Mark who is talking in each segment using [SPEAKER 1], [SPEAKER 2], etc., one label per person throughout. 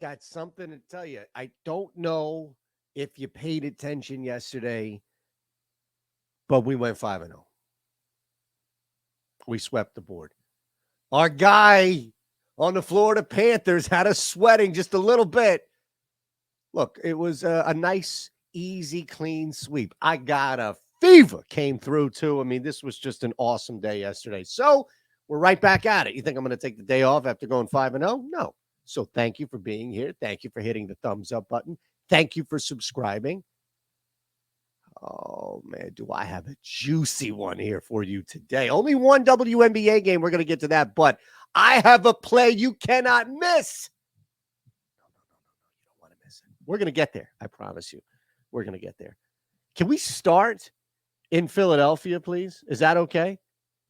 [SPEAKER 1] Got something to tell you. I don't know if you paid attention yesterday, but we went 5-0. We swept the board. Our guy on the Florida Panthers had us sweating just a little bit. Look, it was a nice, easy, clean sweep. I got a fever came through, too. I mean, this was just an awesome day yesterday. So we're right back at it. You think I'm going to take the day off after going 5-0? No. So thank you for being here. Thank you for hitting the thumbs up button. Thank you for subscribing. Oh, man, do I have a juicy one here for you today. Only one WNBA game. We're going to get to that, but I have a play you cannot miss. No, you don't want to miss it. We're going to get there. I promise you. We're going to get there. Can we start in Philadelphia, please? Is that okay?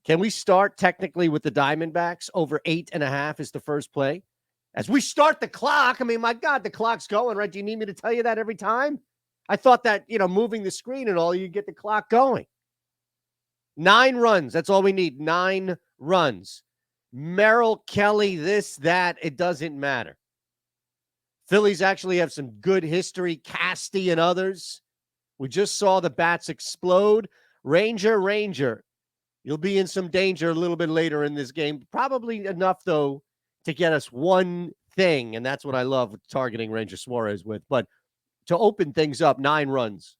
[SPEAKER 1] Can we start technically with the Diamondbacks? Over 8.5 is the first play. As we start the clock, I mean, my God, the clock's going, right? Do you need me to tell you that every time? I thought that, moving the screen and all, you get the clock going. 9 runs. That's all we need. 9 runs. Merrill, Kelly, this, that, it doesn't matter. Phillies actually have some good history. Casty and others. We just saw the bats explode. Ranger. You'll be in some danger a little bit later in this game. Probably enough, though, to get us one thing, and that's what I love targeting Ranger Suarez with. But to open things up, 9 runs.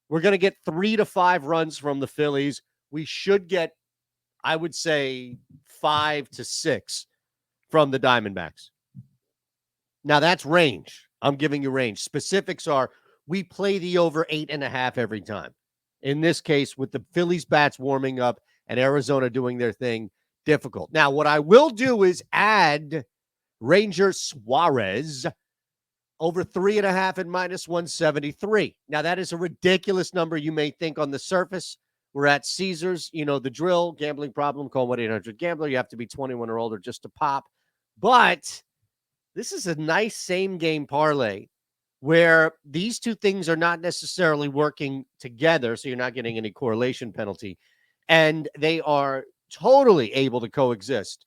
[SPEAKER 1] We're going to get 3 to 5 runs from the Phillies. We should get, I would say, 5 to 6 from the Diamondbacks. Now, that's range. I'm giving you range. Specifics are we play the over 8.5 every time. In this case, with the Phillies bats warming up and Arizona doing their thing, difficult. Now, what I will do is add Ranger Suarez over 3.5 at -173. Now, that is a ridiculous number, you may think, on the surface. We're at Caesars. You know the drill. Gambling problem. Call 1-800-GAMBLER. You have to be 21 or older just to pop. But this is a nice same-game parlay where these two things are not necessarily working together, so you're not getting any correlation penalty. And they are totally able to coexist,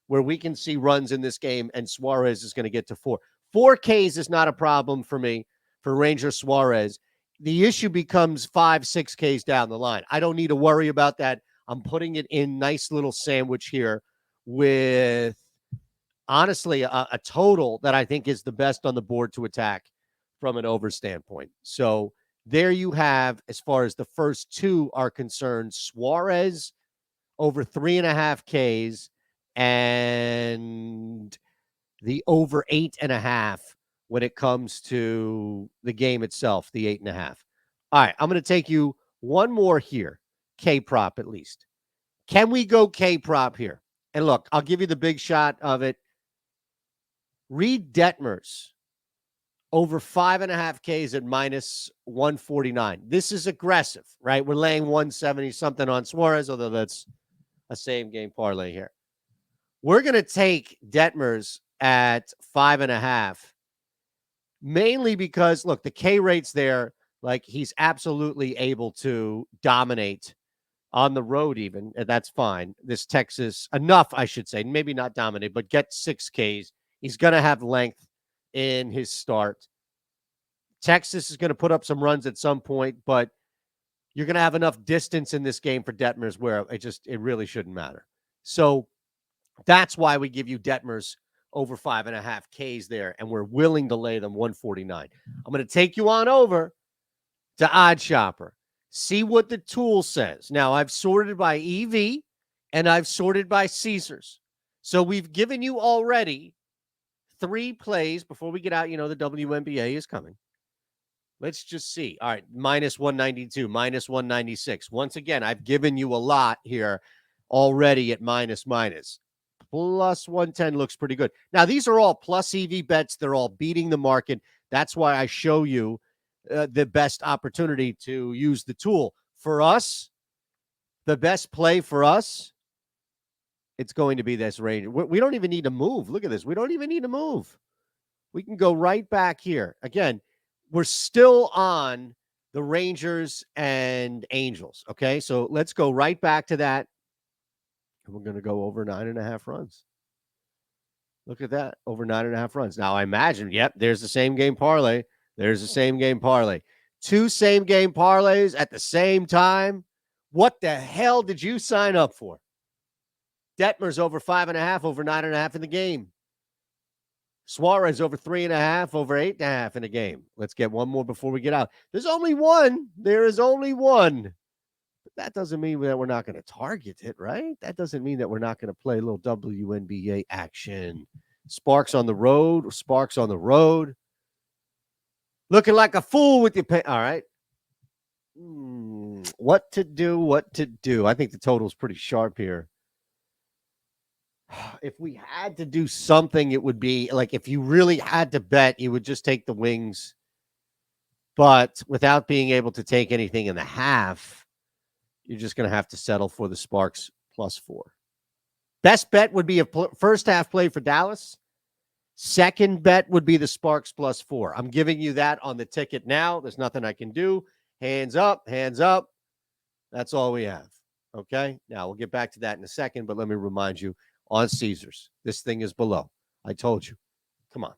[SPEAKER 1] where we can see runs in this game, and Suarez is going to get to 4. 4 Ks is not a problem for me for Ranger Suarez. The issue becomes 5, 6 Ks down the line. I don't need to worry about that. I'm putting it in nice little sandwich here with, honestly, a total that I think is the best on the board to attack from an over standpoint. So there you have, as far as the first 2 are concerned, Suarez over 3.5 Ks and the over 8.5 when it comes to the game itself, the 8.5. All right, I'm going to take you one more here, K prop at least. Can we go K prop here? And look, I'll give you the big shot of it. Reed Detmers over 5.5 Ks at -149. This is aggressive, right? We're laying 170 something on Suarez, although that's a same game parlay here. We're going to take Detmers at 5.5, mainly because, look, the K rate's there. Like, he's absolutely able to dominate on the road even, and that's fine. This Texas, enough, I should say, maybe not dominate, but get 6 Ks. He's going to have length in his start. Texas is going to put up some runs at some point, but you're going to have enough distance in this game for Detmers where it really shouldn't matter. So that's why we give you Detmers over 5.5 Ks there, and we're willing to lay them 149. I'm going to take you on over to OddsShopper. See what the tool says. Now, I've sorted by EV, and I've sorted by Caesars. So we've given you already 3 plays before we get out. You know, the WNBA is coming. Let's just see. All right, -192, -196. Once again, I've given you a lot here already at minus. Plus 110 looks pretty good. Now, these are all plus EV bets. They're all beating the market. That's why I show you the best opportunity to use the tool. For us, the best play for us, it's going to be this range. We don't even need to move. Look at this. We don't even need to move. We can go right back here. Again, we're still on the Rangers and Angels, okay? So let's go right back to that. And we're going to go over 9.5 runs. Look at that. Over 9.5 runs. Now, I imagine, yep, there's the same game parlay. There's the same game parlay. 2 same game parlays at the same time. What the hell did you sign up for? Detmer's over 5.5, over 9.5 in the game. Suarez over 3.5, over 8.5 in the game. Let's get one more before we get out. There's only one. There is only one. But that doesn't mean that we're not going to target it, right? That doesn't mean that we're not going to play a little WNBA action. Sparks on the road. Sparks on the road. Looking like a fool with your pay. All right. What to do? What to do? I think the total's pretty sharp here. If we had to do something, it would be like if you really had to bet, you would just take the Wings. But without being able to take anything in the half, you're just going to have to settle for the Sparks +4. Best bet would be a first half play for Dallas. Second bet would be the Sparks +4. I'm giving you that on the ticket now. There's nothing I can do. Hands up, hands up. That's all we have. Okay? Now, we'll get back to that in a second, but let me remind you, on Caesars, this thing is below. I told you. Come on.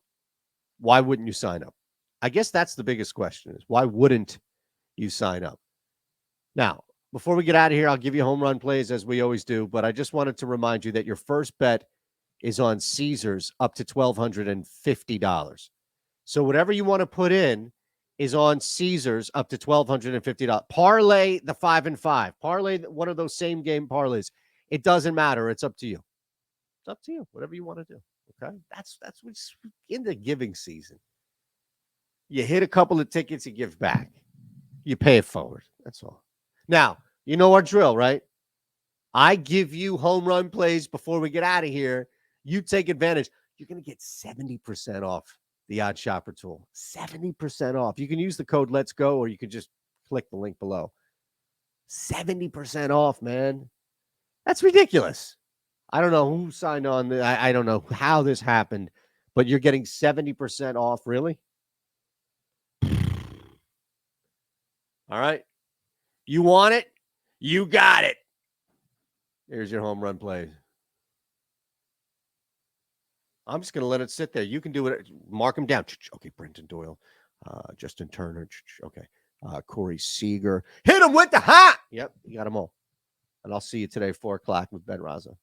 [SPEAKER 1] Why wouldn't you sign up? I guess that's the biggest question is why wouldn't you sign up? Now, before we get out of here, I'll give you home run plays as we always do, but I just wanted to remind you that your first bet is on Caesars up to $1,250. So whatever you want to put in is on Caesars up to $1,250. Parlay the 5 and 5. Parlay one of those same game parlays. It doesn't matter. It's up to you. It's up to you. Whatever you want to do. Okay? That's what's in the giving season. You hit a couple of tickets, you give back. You pay it forward. That's all. Now, you know our drill, right? I give you home run plays before we get out of here. You take advantage. You're going to get 70% off the OddsShopper tool. 70% off. You can use the code Let's Go, or you can just click the link below. 70% off, man. That's ridiculous. I don't know who signed on. I don't know how this happened, but you're getting 70% off. Really? All right. You want it? You got it. Here's your home run play. I'm just going to let it sit there. You can do it. Mark them down. Okay, Brenton Doyle. Justin Turner. Okay. Corey Seager. Hit him with the hot. Yep, you got them all. And I'll see you today, 4 o'clock with Ben Raza.